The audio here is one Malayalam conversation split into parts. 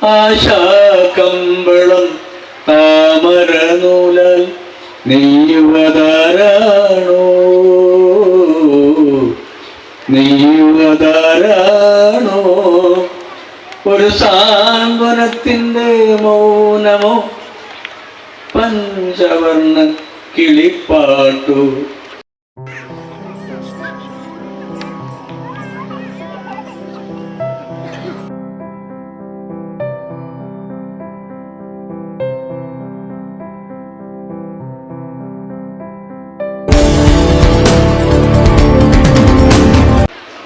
ആശാകമ്പളം താമരനൂലാൽ നെയ്യുവതാരാണോ നെയ്യുവതാരാണോ ഒരു സാന്ത്വനത്തിൻ്റെ മൗനമോ പഞ്ചവർണ്ണ കിളിപ്പാട്ടു.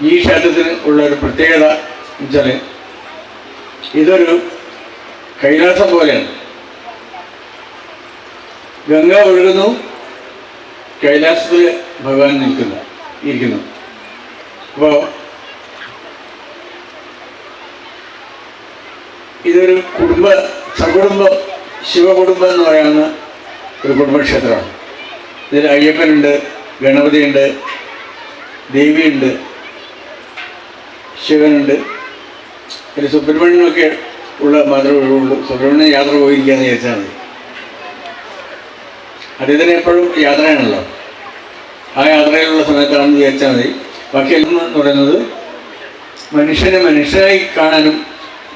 ഈ ക്ഷേത്രത്തിന് ഉള്ള ഒരു പ്രത്യേകത വെച്ചാൽ ഇതൊരു കൈലാസം പോലെയാണ്. ഗംഗ ഒഴുകുന്നു, കൈലാസത്തിൽ ഭഗവാൻ ഇരിക്കുന്നു. അപ്പോൾ ഇതൊരു സകുടുംബം ശിവകുടുംബം എന്ന് പറയുന്ന ഒരു കുടുംബക്ഷേത്രമാണ്. ഇതിൽ അയ്യപ്പനുണ്ട്, ഗണപതിയുണ്ട്, ദേവിയുണ്ട്, ശിവനുണ്ട്. പിന്നെ സുബ്രഹ്മണ്യനൊക്കെ ഉള്ള മാത്രമേ ഉള്ളൂ. സുബ്രഹ്മണ്യൻ യാത്ര പോയിരിക്കുകയെന്ന് വിചാരിച്ചാൽ മതി. അദ്ദേഹത്തിന് എപ്പോഴും യാത്രയാണല്ലോ. ആ യാത്രയിലുള്ള സമയത്താണെന്ന് വിചാരിച്ചാൽ മതി. ബാക്കി എല്ലാം എന്ന് പറയുന്നത് മനുഷ്യനെ മനുഷ്യരായി കാണാനും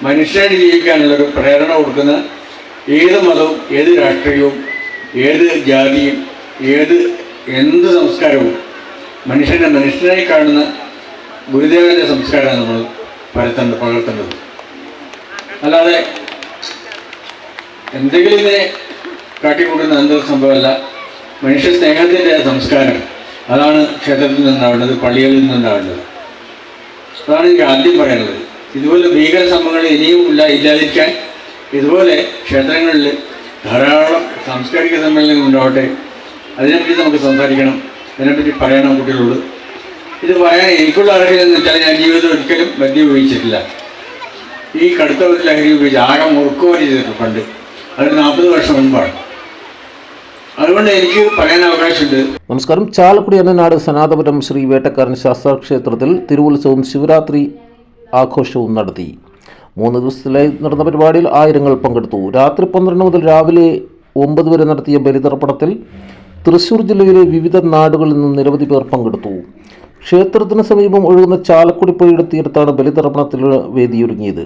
മനുഷ്യരായിട്ട് ജീവിക്കാനുള്ളൊരു പ്രേരണ കൊടുക്കുന്ന ഏത് മതവും ഏത് രാഷ്ട്രീയവും ഏത് ജാതിയും എന്ത് സംസ്കാരവും മനുഷ്യനെ മനുഷ്യനായി കാണുന്ന ഗുരുദേവൻ്റെ സംസ്കാരമാണ് നമ്മൾ പകർത്തേണ്ടത്. അല്ലാതെ എന്തെങ്കിലും ഇതിനെ കാട്ടിക്കൂട്ടുന്ന എന്തൊരു സംഭവമല്ല. മനുഷ്യ സ്നേഹത്തിൻ്റെ സംസ്കാരം അതാണ് ക്ഷേത്രത്തിൽ നിന്നുണ്ടാവേണ്ടത്, പള്ളികളിൽ നിന്നുണ്ടാവേണ്ടത്. അതാണ് എനിക്ക് ആദ്യം പറയാനുള്ളത്. ഇതുപോലെ ഭീകര സംഭവങ്ങൾ ഇനിയും ഇല്ലാതിരിക്കാൻ ഇതുപോലെ ക്ഷേത്രങ്ങളിൽ ധാരാളം സാംസ്കാരിക സമ്മേളനങ്ങൾ ഉണ്ടാവട്ടെ. അതിനെപ്പറ്റി നമുക്ക് സംസാരിക്കണം, അതിനെപ്പറ്റി പറയണം കുട്ടികളോട്. ഇത് പറയാൻ എനിക്കുള്ള അറിവില്ലെന്ന് വെച്ചാൽ ഞാൻ ജീവിതത്തിൽ ഒരിക്കലും മദ്യം ഉപയോഗിച്ചിട്ടില്ല. ഈ കടുത്ത ലഹരി ഉപയോഗിച്ച് ആകെ മുറുക്കുവരി ചെയ്തിട്ടുണ്ട് പണ്ട്. അത് 40 വർഷം മുൻപാണ്. അതുകൊണ്ട് എനിക്ക് പറയാൻ അവകാശമുണ്ട്. നമസ്കാരം. ചാലക്കുടി അന്നനാട് സനാതപുരം ശ്രീ വേട്ടക്കാരൻ ശാസ്ത്ര ക്ഷേത്രത്തിൽ തിരുവുത്സവവും ശിവരാത്രി ആഘോഷവും നടത്തി. 3 ദിവസത്തിലായി നടന്ന പരിപാടിയിൽ ആയിരങ്ങൾ പങ്കെടുത്തു. രാത്രി 12 മുതൽ രാവിലെ 9 വരെ നടത്തിയ ബലിതർപ്പണത്തിൽ തൃശ്ശൂർ ജില്ലയിലെ വിവിധ നാടുകളിൽ നിന്നും നിരവധി പേർ പങ്കെടുത്തു. ക്ഷേത്രത്തിന് സമീപം ഒഴുകുന്ന ചാലക്കുടി പുഴയുടെ തീരത്താണ് ബലിതർപ്പണത്തിന് വേദിയൊരുങ്ങിയത്.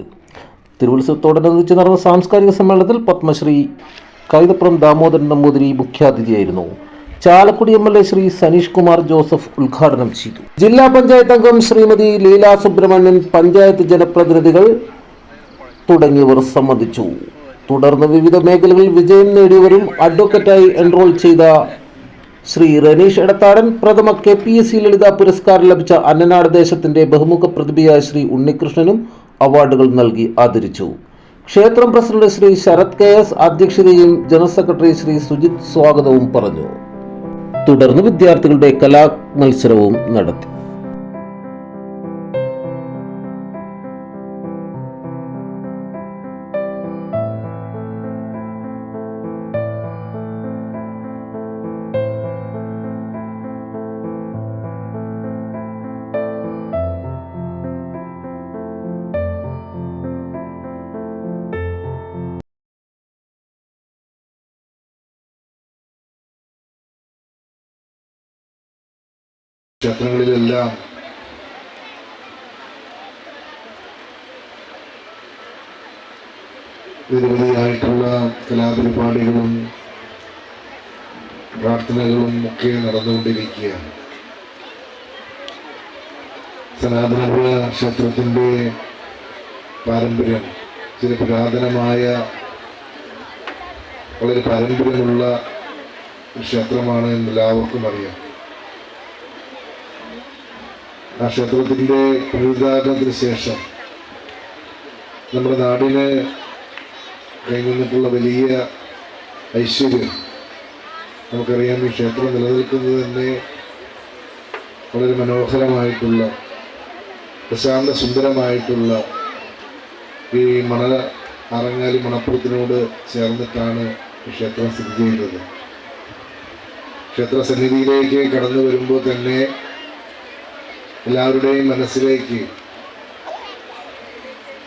തിരുവുത്സവത്തോടനുബന്ധിച്ച് നടന്ന സാംസ്കാരിക സമ്മേളനത്തിൽ പത്മശ്രീ കൈതപ്രം ദാമോദരൻ നമ്പൂതിരി മുഖ്യാതിഥിയായിരുന്നു. ചാലക്കുടി MLA ശ്രീ സനീഷ് കുമാർ ജോസഫ് ഉദ്ഘാടനം ചെയ്തു. ജില്ലാ പഞ്ചായത്ത് അംഗം ശ്രീമതി ലീല സുബ്രഹ്മണ്യൻ, പഞ്ചായത്ത് ജനപ്രതിനിധികൾ തുടങ്ങിയവർ സംബന്ധിച്ചു. തുടർന്ന് വിവിധ മേഖലകളിൽ വിജയം നേടിയവരും അഡ്വക്കറ്റായി എൻറോൾ ചെയ്ത ശ്രീ റനീഷ് എടത്താടൻ, പ്രഥമ KPSC ലളിത പുരസ്കാരം ലഭിച്ച അന്നനാട് ദേശത്തിന്റെ ബഹുമുഖ പ്രതിഭയായ ശ്രീ ഉണ്ണികൃഷ്ണനും അവാർഡുകൾ നൽകി ആദരിച്ചു. ക്ഷേത്രം പ്രസിഡന്റ് ശ്രീ ശരത് KS അധ്യക്ഷതയും ജനറൽ സെക്രട്ടറി ശ്രീ സുജിത് സ്വാഗതവും പറഞ്ഞു. തുടർന്ന് വിദ്യാർത്ഥികളുടെ കലാമത്സരവും നടത്തി. ക്ഷേത്രങ്ങളിലെല്ലാം നിരവധിയായിട്ടുള്ള കലാപരിപാടികളും പ്രാർത്ഥനകളും ഒക്കെ നടന്നുകൊണ്ടിരിക്കുകയാണ്. സനാതന ക്ഷേത്രത്തിൻ്റെ പാരമ്പര്യം ചില പുരാതനമായ വളരെ പാരമ്പര്യമുള്ള ക്ഷേത്രമാണ് എന്ന് എല്ലാവർക്കും അറിയാം. ആ ക്ഷേത്രത്തിൻ്റെ പുനരുദ്ധാരണത്തിന് ശേഷം നമ്മുടെ നാടിന് കൈവന്നിട്ടുള്ള വലിയ ഐശ്വര്യം നമുക്കറിയാം. ഈ ക്ഷേത്രം നിലനിൽക്കുന്നത് തന്നെ വളരെ മനോഹരമായിട്ടുള്ള പ്രശാന്ത സുന്ദരമായിട്ടുള്ള ഈ അറങ്ങാലി മണപ്പുറത്തിനോട് ചേർന്നിട്ടാണ് ഈ ക്ഷേത്രം സ്ഥിതി ചെയ്യുന്നത്. ക്ഷേത്ര സന്നിധിയിലേക്ക് കടന്നു വരുമ്പോൾ തന്നെ എല്ലാവരുടെയും മനസ്സിലേക്ക്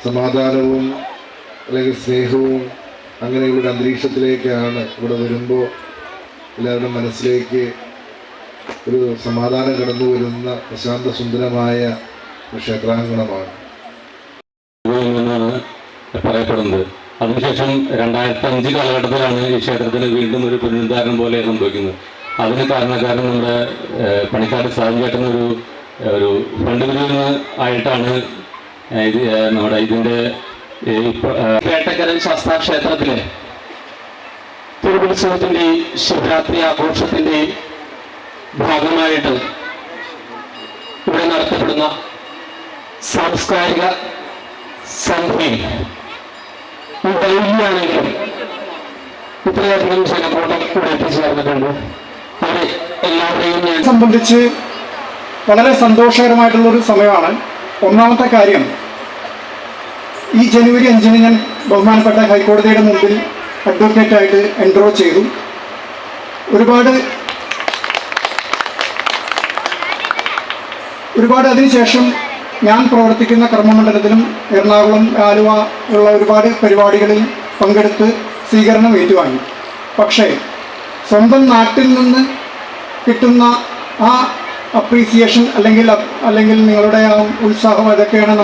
സമാധാനവും അല്ലെങ്കിൽ സ്നേഹവും അങ്ങനെയുള്ള ഒരു അന്തരീക്ഷത്തിലേക്കാണ് ഇവിടെ വരുമ്പോൾ എല്ലാവരുടെ മനസ്സിലേക്ക് ഒരു സമാധാനം കടന്നു വരുന്ന പ്രശാന്ത സുന്ദരമായ ഒരു ക്ഷേത്രാങ്കണമാണ് എന്നാണ് പറയപ്പെടുന്നത്. അതിനുശേഷം 2005 കാലഘട്ടത്തിലാണ് ഈ ക്ഷേത്രത്തിന് വീണ്ടും ഒരു പുനരുദ്ധാരണം പോലെ സംഭവിക്കുന്നത്. അതിന് കാരണക്കാരൻ നമ്മുടെ പണിക്കാട് സാധനം ഒരു ഫണ്ട് പിരിവിന് ആയിട്ടാണ് ഇത് നമ്മുടെ ഇതിൻ്റെ വേട്ടക്കരൻ ശാസ്താ ക്ഷേത്രത്തിലെ തിരുവുത്സവത്തിൻ്റെയും ശിവരാത്രി ആഘോഷത്തിൻ്റെയും ഭാഗമായിട്ട് ഇവിടെ നടത്തപ്പെടുന്ന സാംസ്കാരിക സന്ധ്യയിൽ ഡെയിലിയാണെങ്കിലും ഇത്രയധികം ജനക്കൂട്ടം ഇവിടെ എത്തിച്ചേർന്നിട്ടുണ്ട്. അവരെ എല്ലാവരെയും ഞാൻ സംബന്ധിച്ച് വളരെ സന്തോഷകരമായിട്ടുള്ളൊരു സമയമാണ്. ഒന്നാമത്തെ കാര്യം, ഈ ജനുവരി 5 ഞാൻ ബഹുമാനപ്പെട്ട ഹൈക്കോടതിയുടെ മുമ്പിൽ അഡ്വക്കേറ്റായിട്ട് എൻറോൾ ചെയ്തു. ഒരുപാട് അതിനുശേഷം ഞാൻ പ്രവർത്തിക്കുന്ന കർമ്മമണ്ഡലത്തിലും എറണാകുളം, ആലുവ ഉള്ള ഒരുപാട് പരിപാടികളിൽ പങ്കെടുത്ത് സ്വീകരണം ഏറ്റുവാങ്ങി. പക്ഷേ സ്വന്തം നാട്ടിൽ നിന്ന് കിട്ടുന്ന ആ അപ്രീസിയേഷൻ അല്ലെങ്കിൽ നിങ്ങളുടെ ആ ഉത്സാഹം, അതൊക്കെയാണ്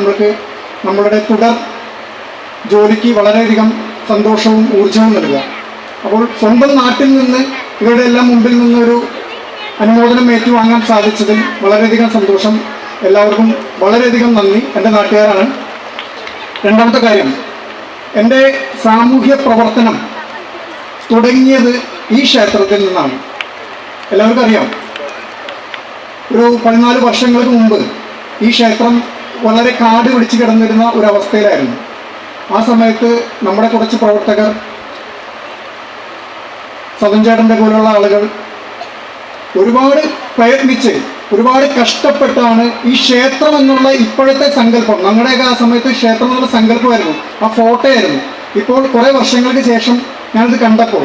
നമ്മളുടെ തുടർ ജോലിക്ക് വളരെയധികം സന്തോഷവും ഊർജവും നൽകുക. അപ്പോൾ സ്വന്തം നാട്ടിൽ നിന്ന് ഇവരുടെ എല്ലാം മുമ്പിൽ നിന്നൊരു അനുമോദനം ഏറ്റുവാങ്ങാൻ സാധിച്ചതിൽ വളരെയധികം സന്തോഷം. എല്ലാവർക്കും വളരെയധികം നന്ദി. എൻ്റെ നാട്ടുകാരാണ്. രണ്ടാമത്തെ കാര്യം, എൻ്റെ സാമൂഹ്യ പ്രവർത്തനം തുടങ്ങിയത് ഈ ക്ഷേത്രത്തിൽ നിന്നാണ്. എല്ലാവർക്കും അറിയാം, ഒരു 14 വർഷങ്ങൾക്ക് മുമ്പ് ഈ ക്ഷേത്രം വളരെ കാട് പിടിച്ച് കിടന്നിരുന്ന ഒരവസ്ഥയിലായിരുന്നു. ആ സമയത്ത് നമ്മുടെ കുറച്ച് പ്രവർത്തകർ, സതൻചേട്ടൻ്റെ പോലുള്ള ആളുകൾ ഒരുപാട് പ്രയത്നിച്ച് ഒരുപാട് കഷ്ടപ്പെട്ടാണ് ഈ ക്ഷേത്രം എന്നുള്ള ഇപ്പോഴത്തെ സങ്കല്പം, ഞങ്ങളുടെയൊക്കെ ആ സമയത്ത് ക്ഷേത്രം എന്നുള്ള സങ്കല്പമായിരുന്നു, ആ ഫോട്ടോയായിരുന്നു. ഇപ്പോൾ കുറേ വർഷങ്ങൾക്ക് ശേഷം ഞാനിത് കണ്ടപ്പോൾ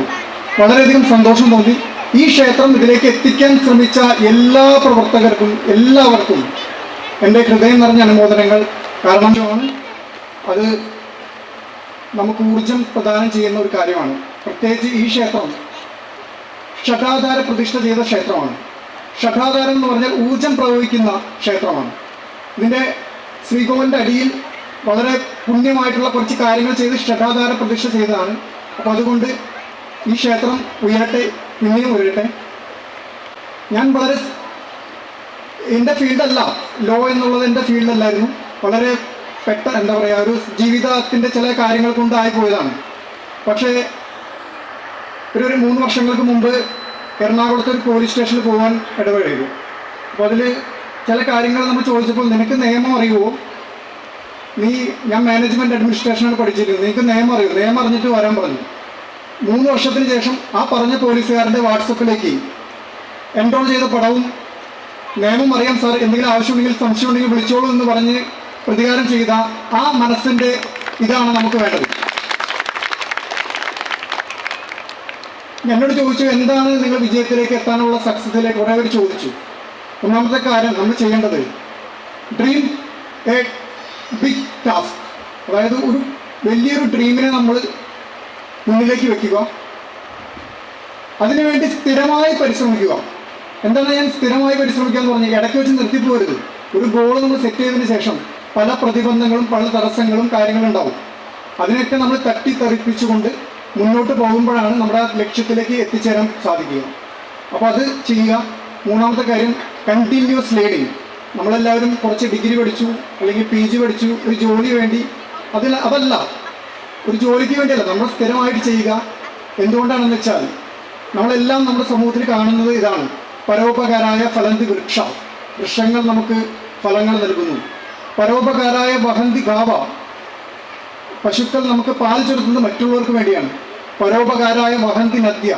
വളരെയധികം സന്തോഷം തോന്നി. ഈ ക്ഷേത്രം ഇതിലേക്ക് എത്തിക്കാൻ ശ്രമിച്ച എല്ലാ പ്രവർത്തകർക്കും എല്ലാവർക്കും എൻ്റെ ഹൃദയം നിറഞ്ഞ അനുമോദനങ്ങൾ. കാരണം അത് നമുക്ക് ഊർജം പ്രദാനം ചെയ്യുന്ന ഒരു കാര്യമാണ്. പ്രത്യേകിച്ച് ഈ ക്ഷേത്രം ഷഠാധാര പ്രതിഷ്ഠ ചെയ്ത ക്ഷേത്രമാണ്. ഷഠാധാരം എന്ന് പറഞ്ഞാൽ ഊർജം പ്രവഹിക്കുന്ന ക്ഷേത്രമാണ്. ഇതിൻ്റെ ശ്രീകോവിലിൻ്റെ അടിയിൽ വളരെ പുണ്യമായിട്ടുള്ള കുറച്ച് കാര്യങ്ങൾ ചെയ്ത് ഷഠാധാര പ്രതിഷ്ഠ ചെയ്തതാണ്. അപ്പോൾ അതുകൊണ്ട് ഈ ക്ഷേത്രം ഉയരട്ടെ, പിന്നെയും ഉയരട്ടെ. ഞാൻ വളരെ എൻ്റെ ഫീൽഡല്ല, ലോ എന്നുള്ളത് എൻ്റെ ഫീൽഡല്ലായിരുന്നു. വളരെ എന്താ പറയുക, ഒരു ജീവിതത്തിൻ്റെ ചില കാര്യങ്ങൾ കൊണ്ടായി പോയതാണ്. പക്ഷേ ഒരു 3 വർഷങ്ങൾക്ക് മുമ്പ് എറണാകുളത്ത് ഒരു പോലീസ് സ്റ്റേഷനിൽ പോകാൻ ഇടപെടുകയും, അപ്പോൾ അതിൽ ചില കാര്യങ്ങൾ നമ്മൾ ചോദിച്ചപ്പോൾ, നിനക്ക് നിയമം അറിയുമോ, ഞാൻ മാനേജ്മെൻറ്റ് അഡ്മിനിസ്ട്രേഷനാണ് പഠിച്ചിരുന്നത്, നിനക്ക് നിയമം അറിയുമോ, നിയമം അറിഞ്ഞിട്ട് വരാൻ പറഞ്ഞു. 3 വർഷത്തിന് ശേഷം ആ പറഞ്ഞ പോലീസുകാരൻ്റെ വാട്സപ്പിലേക്ക് എൻറോൾ ചെയ്ത പടവും, നിയമം അറിയാം സാർ, എന്തെങ്കിലും ആവശ്യമുണ്ടെങ്കിൽ സംശയം ഉണ്ടെങ്കിൽ വിളിച്ചോളൂ എന്ന് പറഞ്ഞ് പ്രതികാരം ചെയ്ത ആ മനസ്സിൻ്റെ ഇതാണ് നമുക്ക് വേണ്ടത്. എന്നോട് ചോദിച്ചു, എന്താണ് നിങ്ങൾ വിജയത്തിലേക്ക് എത്താനുള്ള സക്സസിലേക്ക് കുറേ പേര് ചോദിച്ചു. ഒന്നാമത്തെ കാര്യം നമ്മൾ ചെയ്യേണ്ടത്, ഡ്രീം എ ബിഗ് ടാസ്ക്, അതായത് ഒരു വലിയൊരു ഡ്രീമിനെ നമ്മൾ മുന്നിലേക്ക് വെക്കുക, അതിനുവേണ്ടി സ്ഥിരമായി പരിശ്രമിക്കുക. എന്താണ് ഞാൻ സ്ഥിരമായി പരിശ്രമിക്കുക എന്ന് പറഞ്ഞാൽ, ഇടയ്ക്ക് വെച്ച് നിർത്തിപ്പോരുത്. ഒരു ഗോൾ നമ്മൾ സെറ്റ് ചെയ്തതിന് ശേഷം പല പ്രതിബന്ധങ്ങളും പല തടസ്സങ്ങളും കാര്യങ്ങളും ഉണ്ടാവും. അതിനൊക്കെ നമ്മൾ തട്ടിത്തെറിപ്പിച്ചുകൊണ്ട് മുന്നോട്ട് പോകുമ്പോഴാണ് നമ്മുടെ ലക്ഷ്യത്തിലേക്ക് എത്തിച്ചേരാൻ സാധിക്കുക. അപ്പോൾ അത് ചെയ്യുക. മൂന്നാമത്തെ കാര്യം, കണ്ടിന്യൂസ് ലേണിംഗ്. നമ്മളെല്ലാവരും കുറച്ച് ഡിഗ്രി പഠിച്ചു അല്ലെങ്കിൽ PG പഠിച്ചു ഒരു ജോലി വേണ്ടി, അതല്ല, ഒരു ജോലിക്ക് വേണ്ടിയല്ല, നമ്മൾ സ്ഥിരമായിട്ട് ചെയ്യുക. എന്തുകൊണ്ടാണെന്ന് വെച്ചാൽ, നമ്മളെല്ലാം നമ്മുടെ സമൂഹത്തിൽ കാണുന്നത് ഇതാണ്, പരോപകാരായ ഫലന്തി വൃക്ഷ, വൃക്ഷങ്ങൾ നമുക്ക് ഫലങ്ങൾ നൽകുന്നു. പരോപകാരായ വഹന്തി ഗാവ, പശുക്കൾ നമുക്ക് പാൽ ചുരുത്തുന്നത് മറ്റുള്ളവർക്ക് വേണ്ടിയാണ്. പരോപകാരായ വഹന്തി നദ്യ,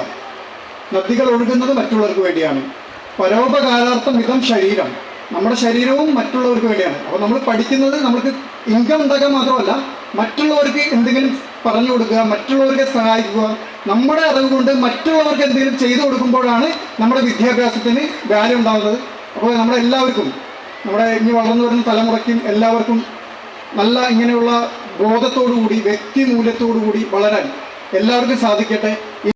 നദികൾ ഒഴുകുന്നത് മറ്റുള്ളവർക്ക് വേണ്ടിയാണ്. പരോപകാരാർത്ഥം ഇതം ശരീരം, നമ്മുടെ ശരീരവും മറ്റുള്ളവർക്ക് വേണ്ടിയാണ്. അപ്പോൾ നമ്മൾ പഠിക്കുന്നത് നമുക്ക് ഇൻകം ഉണ്ടാക്കാൻ മാത്രമല്ല, മറ്റുള്ളവർക്ക് എന്തെങ്കിലും പറഞ്ഞു കൊടുക്കുക, മറ്റുള്ളവർക്ക് സഹായിക്കുക, നമ്മുടെ അറിവ് കൊണ്ട് മറ്റുള്ളവർക്ക് എന്തെങ്കിലും ചെയ്തു കൊടുക്കുമ്പോഴാണ് നമ്മുടെ വിദ്യാഭ്യാസത്തിന് വാല്യൂ ഉണ്ടാകുന്നത്. അപ്പോൾ നമ്മളെല്ലാവർക്കും, നമ്മുടെ ഇനി വളർന്നു വരുന്ന തലമുറയ്ക്കും എല്ലാവർക്കും നല്ല ഇങ്ങനെയുള്ള ബോധത്തോടുകൂടി വ്യക്തിമൂല്യത്തോടുകൂടി വളരാൻ എല്ലാവർക്കും സാധിക്കട്ടെ.